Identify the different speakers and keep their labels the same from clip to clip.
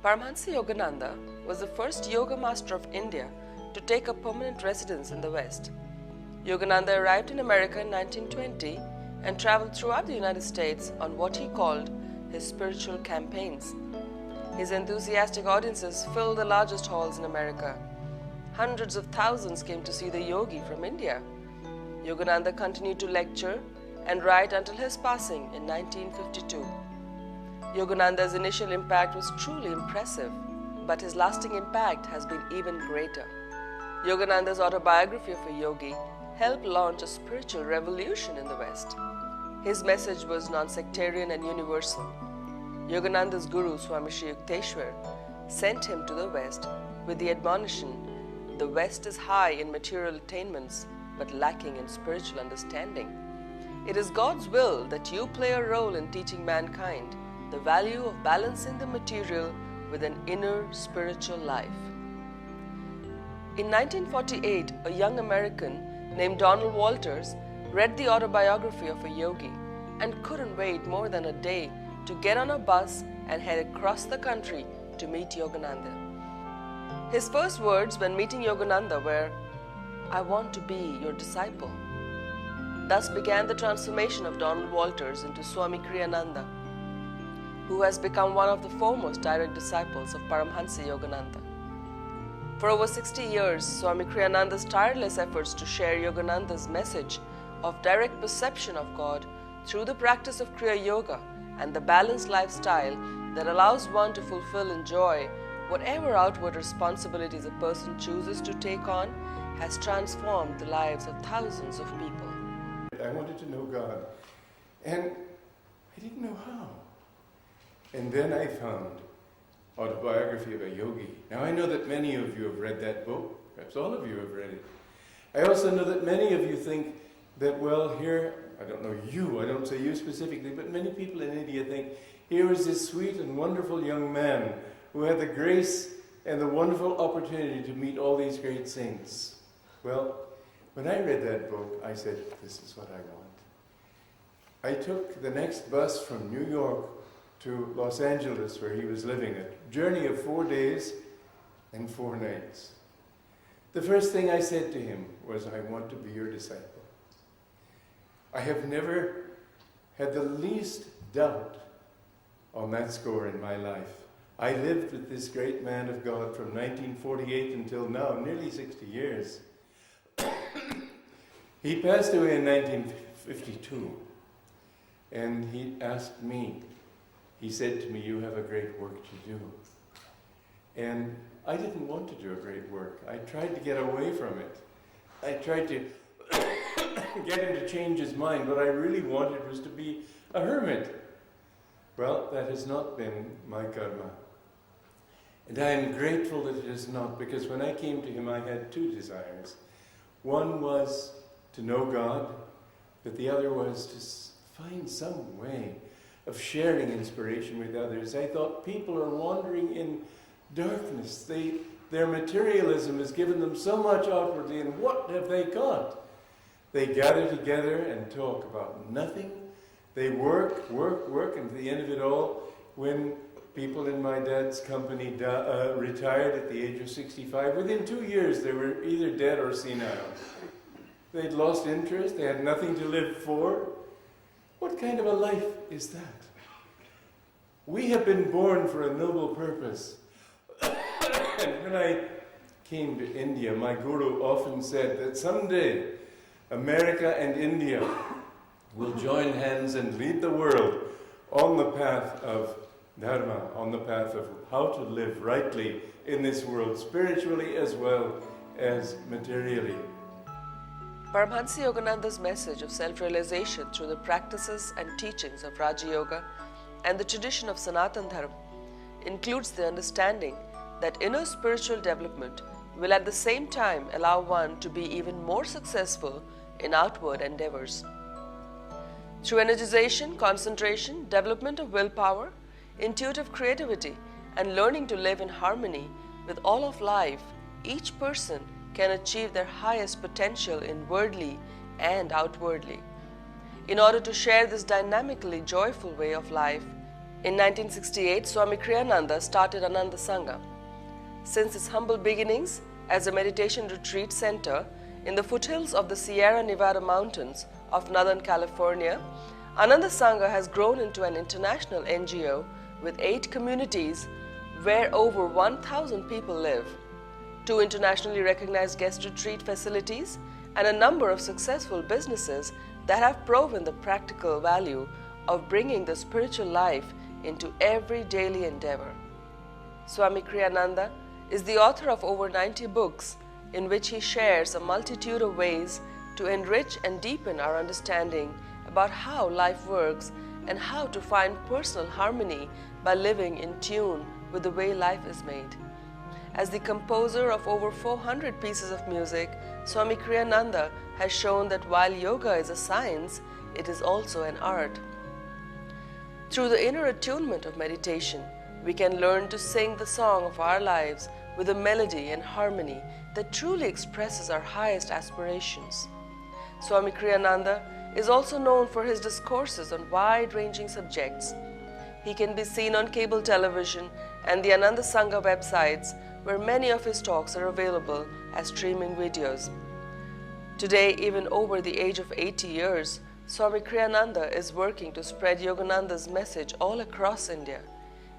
Speaker 1: Paramhansa Yogananda was the first yoga master of India to take a permanent residence in the West. Yogananda arrived in America in 1920 and traveled throughout the United States on what he called his spiritual campaigns. His enthusiastic audiences filled the largest halls in America. Hundreds of thousands came to see the yogi from India. Yogananda continued to lecture and write until his passing in 1952. Yogananda's initial impact was truly impressive, but his lasting impact has been even greater. Yogananda's Autobiography of a Yogi helped launch a spiritual revolution in the West. His message was non-sectarian and universal. Yogananda's guru, Swami Kriyananda, sent him to the West with the admonition, "The West is high in material attainments, but lacking in spiritual understanding. It is God's will that you play a role in teaching mankind the value of balancing the material with an inner spiritual life." In 1948, a young American named Donald Walters read the Autobiography of a Yogi and couldn't wait more than a day to get on a bus and head across the country to meet Yogananda. His first words when meeting Yogananda were, "I want to be your disciple." Thus began the transformation of Donald Walters into Swami Kriyananda, who has become one of the foremost direct disciples of Paramhansa Yogananda. For over 60 years, Swami Kriyananda's tireless efforts to share Yogananda's message of direct perception of God through the practice of Kriya Yoga and the balanced lifestyle that allows one to fulfill and enjoy whatever outward responsibilities a person chooses to take on has transformed the lives of thousands of people.
Speaker 2: I wanted to know God, and I didn't know how. And then I found Autobiography of a Yogi. Now I know that many of you have read that book, perhaps all of you have read it. I also know that many of you think that, well, here, I don't know you, I don't say you specifically, but many people in India think, here is this sweet and wonderful young man who had the grace and the wonderful opportunity to meet all these great saints. Well, when I read that book, I said, this is what I want. I took the next bus from New York to Los Angeles, where he was living, a journey of 4 days and 4 nights. The first thing I said to him was, I want to be your disciple. I have never had the least doubt on that score in my life. I lived with this great man of God from 1948 until now, nearly 60 years. He passed away in 1952, and he asked me, he said to me, you have a great work to do. And I didn't want to do a great work. I tried to get away from it. I tried to get him to change his mind. What I really wanted was to be a hermit. Well, that has not been my karma. And I am grateful that it is not, because when I came to him, I had 2 desires. One was to know God, but the other was to find some way of sharing inspiration with others. I thought people are wandering in darkness. Their materialism has given them so much outwardly, and what have they got? They gather together and talk about nothing. They work, and at the end of it all, when people in my dad's company retired at the age of 65, within 2 years they were either dead or senile. They'd lost interest, they had nothing to live for. What kind of a life is that? We have been born for a noble purpose. And when I came to India, my guru often said that someday America and India will join hands and lead the world on the path of Dharma, on the path of how to live rightly in this world, spiritually as well as materially.
Speaker 1: Paramhansa Yogananda's message of self-realization through the practices and teachings of Raja Yoga and the tradition of Sanatana Dharma includes the understanding that inner spiritual development will at the same time allow one to be even more successful in outward endeavors. Through energization, concentration, development of willpower, intuitive creativity, and learning to live in harmony with all of life, each person can achieve their highest potential inwardly and outwardly. In order to share this dynamically joyful way of life, In 1968, Swami Kriyananda started Ananda Sangha. Since its humble beginnings as a meditation retreat center in the foothills of the Sierra Nevada mountains of Northern California, Ananda Sangha has grown into an international NGO with 8 communities where over 1,000 people live, 2 internationally recognized guest retreat facilities, and a number of successful businesses that have proven the practical value of bringing the spiritual life into every daily endeavor. Swami Kriyananda is the author of over 90 books in which he shares a multitude of ways to enrich and deepen our understanding about how life works and how to find personal harmony by living in tune with the way life is made. As the composer of over 400 pieces of music, Swami Kriyananda has shown that while yoga is a science, it is also an art. Through the inner attunement of meditation, we can learn to sing the song of our lives with a melody and harmony that truly expresses our highest aspirations. Swami Kriyananda is also known for his discourses on wide-ranging subjects. He can be seen on cable television and the Ananda Sangha websites, where many of his talks are available as streaming videos. Today, even over the age of 80 years, Swami Kriyananda is working to spread Yogananda's message all across India.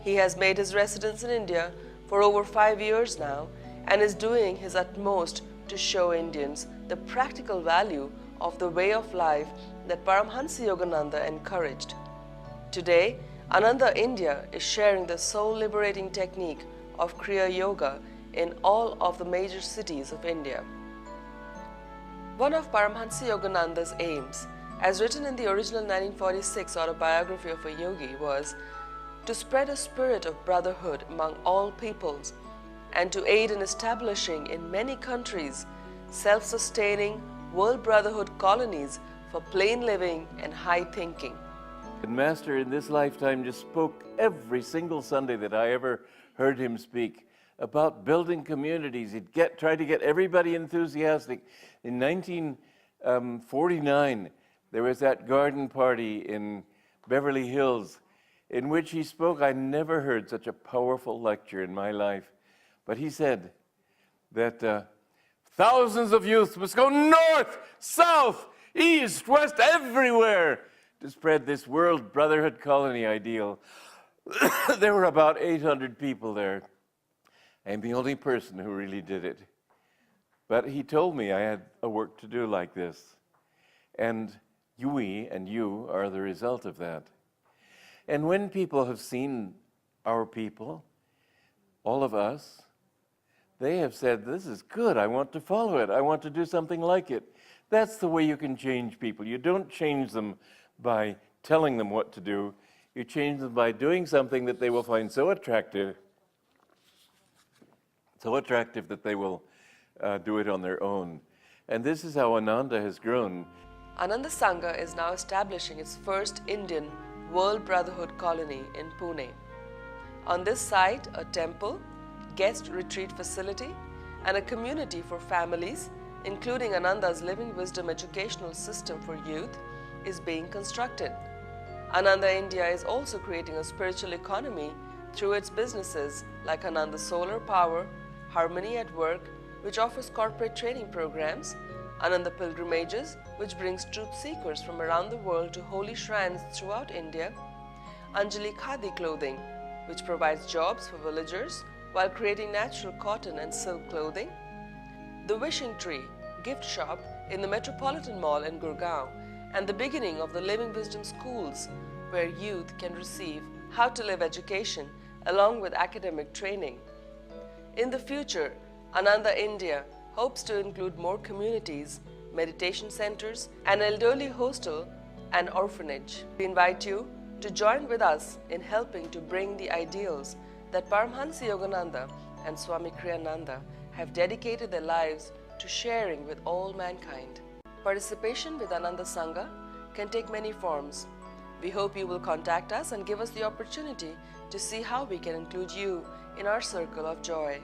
Speaker 1: He has made his residence in India for over 5 years now and is doing his utmost to show Indians the practical value of the way of life that Paramhansa Yogananda encouraged. Today, Ananda India is sharing the soul-liberating technique of Kriya Yoga in all of the major cities of India. One of Paramhansa Yogananda's aims, as written in the original 1946 Autobiography of a Yogi, was to spread a spirit of brotherhood among all peoples and to aid in establishing in many countries self-sustaining world brotherhood colonies for plain living and high thinking.
Speaker 2: The Master in this lifetime just spoke every single Sunday that I ever heard him speak about building communities. He'd try to get everybody enthusiastic. In 1949, there was that garden party in Beverly Hills in which he spoke. I never heard such a powerful lecture in my life. But he said that thousands of youth must go north, south, east, west, everywhere to spread this world brotherhood colony ideal. There were about 800 people there. I'm the only person who really did it. But he told me I had a work to do like this. And we and you are the result of that. And when people have seen our people, all of us, they have said, this is good, I want to follow it, I want to do something like it. That's the way you can change people. You don't change them by telling them what to do. You change them by doing something that they will find so attractive that they will do it on their own. And this is how Ananda has grown.
Speaker 1: Ananda Sangha is now establishing its first Indian World Brotherhood colony in Pune. On this site, a temple, guest retreat facility, and a community for families, including Ananda's Living Wisdom educational system for youth, is being constructed. Ananda India is also creating a spiritual economy through its businesses like Ananda Solar Power, Harmony at Work, which offers corporate training programs, Ananda Pilgrimages, which brings truth seekers from around the world to holy shrines throughout India, Anjali Khadi Clothing, which provides jobs for villagers while creating natural cotton and silk clothing, the Wishing Tree gift shop in the Metropolitan Mall in Gurgaon, and the beginning of the Living Wisdom schools, where youth can receive how to live education along with academic training. In the future, Ananda India hopes to include more communities, meditation centers, an elderly hostel, and orphanage. We invite you to join with us in helping to bring the ideals that Paramhansa Yogananda and Swami Kriyananda have dedicated their lives to sharing with all mankind. Participation with Ananda Sangha can take many forms. We hope you will contact us and give us the opportunity to see how we can include you in our circle of joy.